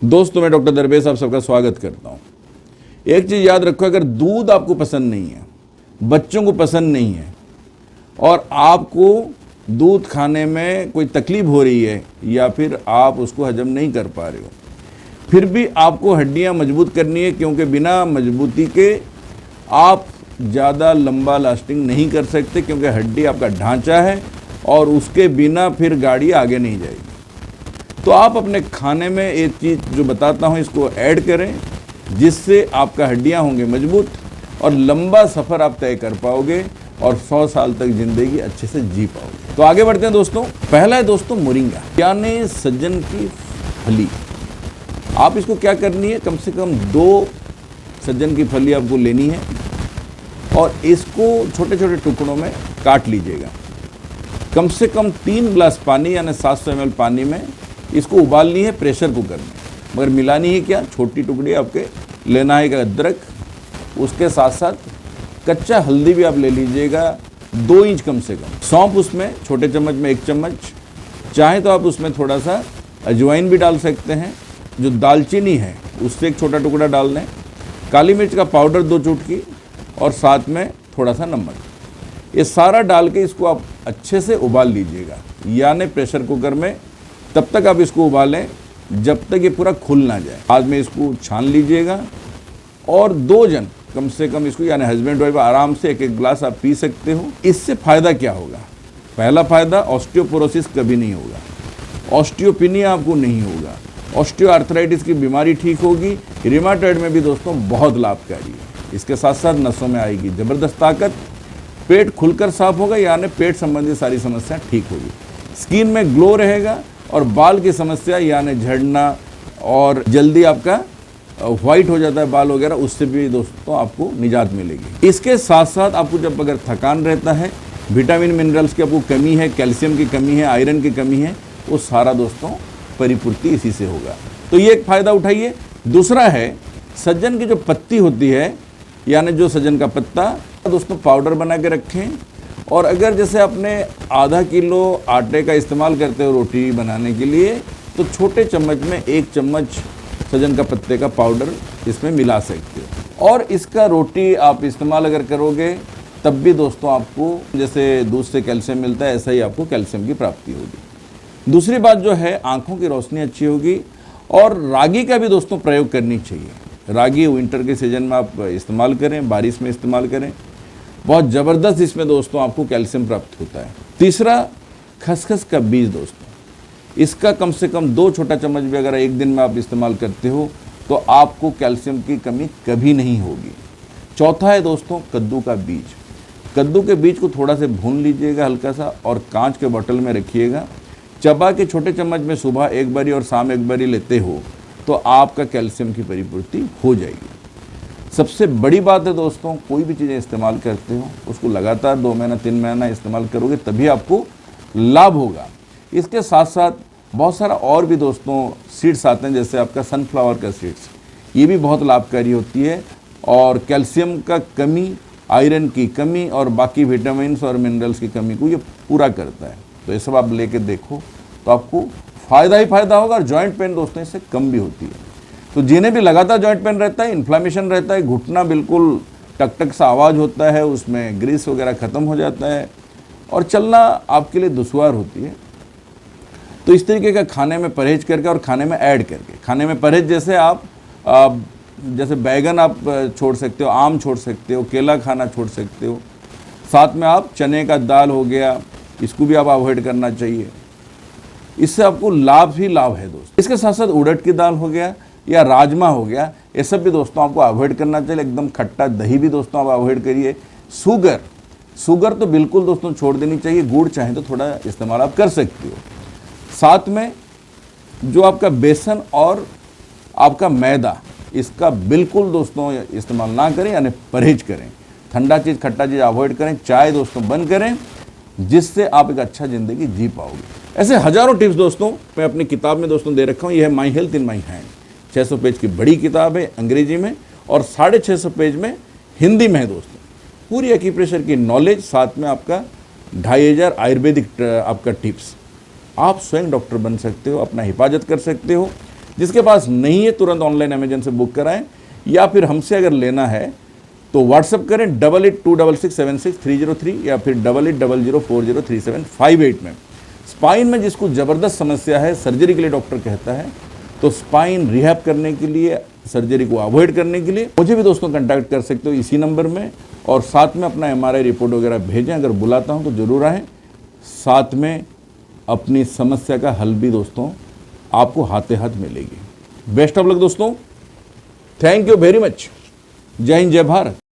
दोस्तों, मैं डॉक्टर दरवेश आप सबका स्वागत करता हूँ। एक चीज़ याद रखो, अगर दूध आपको पसंद नहीं है, बच्चों को पसंद नहीं है और आपको दूध खाने में कोई तकलीफ हो रही है या फिर आप उसको हजम नहीं कर पा रहे हो, फिर भी आपको हड्डियाँ मजबूत करनी है, क्योंकि बिना मजबूती के आप ज़्यादा लंबा लास्टिंग नहीं कर सकते, क्योंकि हड्डी आपका ढांचा है और उसके बिना फिर गाड़ी आगे नहीं जाएगी। तो आप अपने खाने में एक चीज़ जो बताता हूँ इसको ऐड करें, जिससे आपका हड्डियाँ होंगे मजबूत और लंबा सफ़र आप तय कर पाओगे और 100 साल तक ज़िंदगी अच्छे से जी पाओगे। तो आगे बढ़ते हैं दोस्तों। पहला है दोस्तों मोरिंगा, यानी सज्जन की फली। आप इसको क्या करनी है, कम से कम 2 सज्जन की फली आपको लेनी है और इसको छोटे छोटे टुकड़ों में काट लीजिएगा। कम से कम 3 गिलास पानी यानी 700 ml पानी में इसको उबालनी है प्रेशर कुकर में, मगर मिलानी है क्या, छोटी टुकड़ी आपके लेना है अदरक, उसके साथ साथ कच्चा हल्दी भी आप ले लीजिएगा 2 इंच कम से कम, सौंफ उसमें छोटे चम्मच में 1 चम्मच, चाहे तो आप उसमें थोड़ा सा अजवाइन भी डाल सकते हैं, जो दालचीनी है उससे 1 छोटा टुकड़ा डाल दें, काली मिर्च का पाउडर 2 चुटकी और साथ में थोड़ा सा नमक। ये सारा डाल के इसको आप अच्छे से उबाल लीजिएगा, यानी प्रेशर कुकर में तब तक आप इसको उबालें जब तक ये पूरा खुल ना जाए। बाद में इसको छान लीजिएगा और 2 जन कम से कम इसको यानी हस्बैंड वाइफ आराम से 1-1 गिलास आप पी सकते हो। इससे फ़ायदा क्या होगा? पहला फ़ायदा, ऑस्टियोपोरोसिस कभी नहीं होगा, ऑस्टियोपिनिया आपको नहीं होगा, ऑस्टियोआर्थराइटिस की बीमारी ठीक होगी, रिमाटॉइड में भी दोस्तों बहुत लाभकारी है। इसके साथ साथ नसों में आएगी ज़बरदस्त ताकत, पेट खुलकर साफ होगा, यानी पेट संबंधी सारी समस्या ठीक होगी, स्किन में ग्लो रहेगा और बाल की समस्या यानी झड़ना और जल्दी आपका वाइट हो जाता है बाल वगैरह, उससे भी दोस्तों आपको निजात मिलेगी। इसके साथ साथ आपको जब अगर थकान रहता है, विटामिन मिनरल्स की आपको कमी है, कैल्शियम की कमी है, आयरन की कमी है, वो सारा दोस्तों परिपूर्ति इसी से होगा। तो ये एक फ़ायदा उठाइए। दूसरा है सज्जन की जो पत्ती होती है, यानी जो सज्जन का पत्ता दोस्तों पाउडर बना के रखें, और अगर जैसे आपने आधा किलो आटे का इस्तेमाल करते हो रोटी बनाने के लिए, तो छोटे चम्मच में 1 चम्मच सजन का पत्ते का पाउडर इसमें मिला सकते हो। और इसका रोटी आप इस्तेमाल अगर करोगे तब भी दोस्तों आपको जैसे दूध से कैल्शियम मिलता है, ऐसा ही आपको कैल्शियम की प्राप्ति होगी। दूसरी बात जो है, आँखों की रोशनी अच्छी होगी। और रागी का भी दोस्तों प्रयोग करनी चाहिए। रागी विंटर के सीज़न में आप इस्तेमाल करें, बारिश में इस्तेमाल करें, बहुत ज़बरदस्त इसमें दोस्तों आपको कैल्शियम प्राप्त होता है। तीसरा, खसखस का बीज दोस्तों, इसका कम से कम 2 छोटा चम्मच भी अगर एक दिन में आप इस्तेमाल करते हो तो आपको कैल्शियम की कमी कभी नहीं होगी। चौथा है दोस्तों कद्दू का बीज। कद्दू के बीज को थोड़ा से भून लीजिएगा हल्का सा और कांच के बोतल में रखिएगा, चबा के छोटे चम्मच में सुबह 1 बारी और शाम 1 बारी लेते हो तो आपका कैल्शियम की परिपूर्ति हो जाएगी। सबसे बड़ी बात है दोस्तों, कोई भी चीज़ें इस्तेमाल करते हो उसको लगातार 2 महीना 3 महीना इस्तेमाल करोगे तभी आपको लाभ होगा। इसके साथ साथ बहुत सारा और भी दोस्तों सीड्स आते हैं, जैसे आपका सनफ्लावर का सीड्स, ये भी बहुत लाभकारी होती है और कैल्शियम का कमी, आयरन की कमी और बाकी विटामिन्स और मिनरल्स की कमी को ये पूरा करता है। तो ये सब आप लेके देखो तो आपको फ़ायदा ही फ़ायदा होगा। और जॉइंट पेन दोस्तों इससे कम भी होती है। तो जिन्हें भी लगातार जॉइंट पेन रहता है, इन्फ्लामेशन रहता है, घुटना बिल्कुल टक टक सा आवाज़ होता है, उसमें ग्रीस वगैरह ख़त्म हो जाता है और चलना आपके लिए दुश्वार होती है, तो इस तरीके का खाने में परहेज करके और खाने में ऐड करके, खाने में परहेज जैसे आप जैसे बैगन आप छोड़ सकते हो, आम छोड़ सकते हो, केला खाना छोड़ सकते हो, साथ में आप चने का दाल हो गया, इसको भी आप अवॉइड करना चाहिए। इससे आपको लाभ ही लाभ है दोस्तों। इसके साथ साथ उड़द की दाल हो गया या राजमा हो गया, ये सब भी दोस्तों आपको अवॉइड करना चाहिए। एकदम खट्टा दही भी दोस्तों आप अवॉइड करिए। शुगर तो बिल्कुल दोस्तों छोड़ देनी चाहिए। गुड़ चाहे तो थोड़ा इस्तेमाल आप कर सकते हो। साथ में जो आपका बेसन और आपका मैदा, इसका बिल्कुल दोस्तों इस्तेमाल ना करें, यानी परहेज करें। ठंडा चीज़, खट्टा चीज़ अवॉइड करें, चाय दोस्तों बंद करें, जिससे आप एक अच्छा ज़िंदगी जी पाओगे। ऐसे हज़ारों टिप्स दोस्तों मैं अपनी किताब में दोस्तों दे रखा हूँ। यह है my health in my hand, 600 page की बड़ी किताब है अंग्रेजी में और 650 पेज में हिंदी में है दोस्तों। पूरी एक्यूप्रेशर की नॉलेज, साथ में आपका 2500 आयुर्वेदिक आपका टिप्स। आप स्वयं डॉक्टर बन सकते हो, अपना हिफाजत कर सकते हो। जिसके पास नहीं है तुरंत ऑनलाइन अमेजन से बुक कराएं, या फिर हमसे अगर लेना है तो व्हाट्सअप करें 8826676303 या फिर 8800403758 में। स्पाइन में जिसको ज़बरदस्त समस्या है, सर्जरी के लिए डॉक्टर कहता है, तो स्पाइन रिहैब करने के लिए, सर्जरी को अवॉइड करने के लिए मुझे भी दोस्तों कांटेक्ट कर सकते हो इसी नंबर में, और साथ में अपना MRI रिपोर्ट वगैरह भेजें। अगर बुलाता हूं तो ज़रूर आएँ, साथ में अपनी समस्या का हल भी दोस्तों आपको हाथे हाथ मिलेगी। बेस्ट ऑफ लक दोस्तों, थैंक यू वेरी मच। जय हिंद, जय भारत।